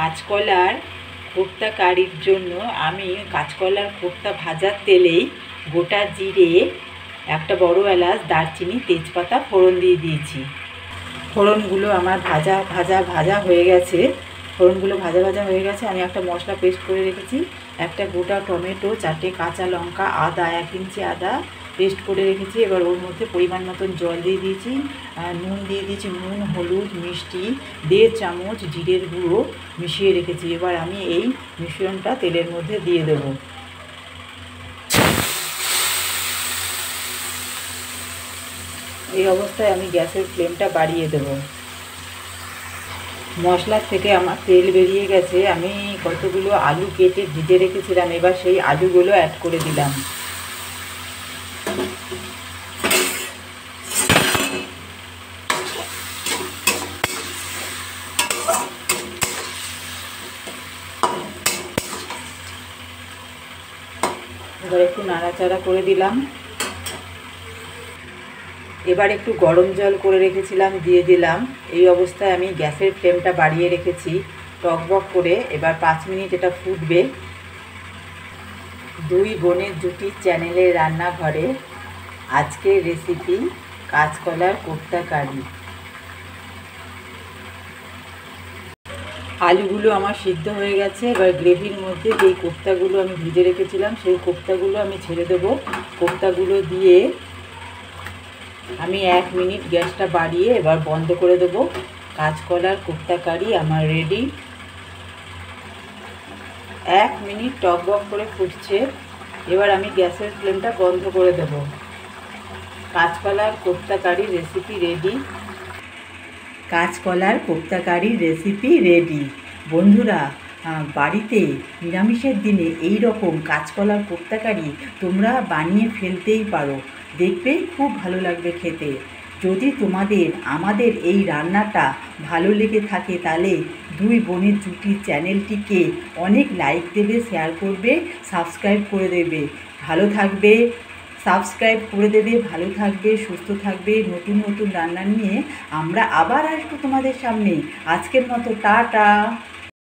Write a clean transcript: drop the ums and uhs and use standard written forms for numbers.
কাঁচকলার কোপ্তা কারির জন্য আমি কাঁচকলার কোপ্তা ভাজার তেলেই গোটা জিরে, একটা বড় এলাচ, দারচিনি, তেজপাতা ফোড়ন দিয়ে দিয়েছি। ফোড়নগুলো আমার ভাজা ভাজা ভাজা হয়ে গেছে। ফোড়নগুলো ভাজা ভাজা হয়ে গেছে। আমি একটা মশলা পেস্ট করে রেখেছি, একটা গোটা টমেটো, 4টে কাঁচা লঙ্কা, আদা, 1 ইঞ্চি আদা পেস্ট করে রেখেছি। এবার ওর মধ্যে পরিমাণ মতন জল দিয়ে দিয়েছি, নুন দিয়ে দিয়েছি, নুন, হলুদ, মিষ্টি, 1.5 চামচ জিরের গুঁড়ো মিশিয়ে রেখেছি। এবার আমি এই মিশ্রণটা তেলের মধ্যে দিয়ে দেবো। এই অবস্থায় আমি গ্যাসের ফ্লেমটা বাড়িয়ে দেব। মশলার থেকে আমার তেল বেরিয়ে গেছে। আমি কতগুলো আলু কেটে ভিজে রেখেছিলাম, এবার সেই আলুগুলো অ্যাড করে দিলাম। এবার একটু নাড়াচাড়া করে দিলাম। এবার একটু গরম জল করে রেখেছিলাম, দিয়ে দিলাম। এই অবস্থায় আমি গ্যাসের ফ্লেমটা বাড়িয়ে রেখেছি টকবক করে। এবার 5 মিনিট এটা ফুটবে। দুই বোনের জুটির চ্যানেলের রান্নাঘরে আজকের রেসিপি কাঁচকলার কোপ্তা কারি। আলুগুলো আমার সিদ্ধ হয়ে গেছে। এবার গ্রেভির মধ্যে যেই কোপ্তাগুলো আমি ভিজে রেখেছিলাম সেই কোপ্তাগুলো আমি ছেড়ে দেবো। কোপ্তাগুলো দিয়ে আমি 1 মিনিট গ্যাসটা বাড়িয়ে এবার বন্ধ করে দেবো। কাঁচকলার কোপ্তা কারি আমার রেডি। 1 মিনিট টকবক করে ফুটছে। এবার আমি গ্যাসের ফ্লেমটা বন্ধ করে দেব। কাঁচকলার কোপ্তা কারির রেসিপি রেডি। কাঁচকলার কোপ্তা কারির রেসিপি রেডি। বন্ধুরা, বাড়িতে নিরামিষের দিনে এই রকম কাঁচকলার কোপ্তা কারি তোমরা বানিয়ে ফেলতেই পারো, দেখবে খুব ভালো লাগবে খেতে। যদি তোমাদের আমাদের এই রান্নাটা ভালো লেগে থাকে তাহলে দুই বোনের জুটির চ্যানেলটিকে অনেক লাইক দেবে, শেয়ার করবে, সাবস্ক্রাইব করে দেবে। ভালো থাকবে, সাবস্ক্রাইব করে দেবে। ভালো থাকবে, সুস্থ থাকবে। নতুন নতুন রান্না নিয়ে আমরা আবার আসবো তোমাদের সামনে। আজকের মতো টাটা।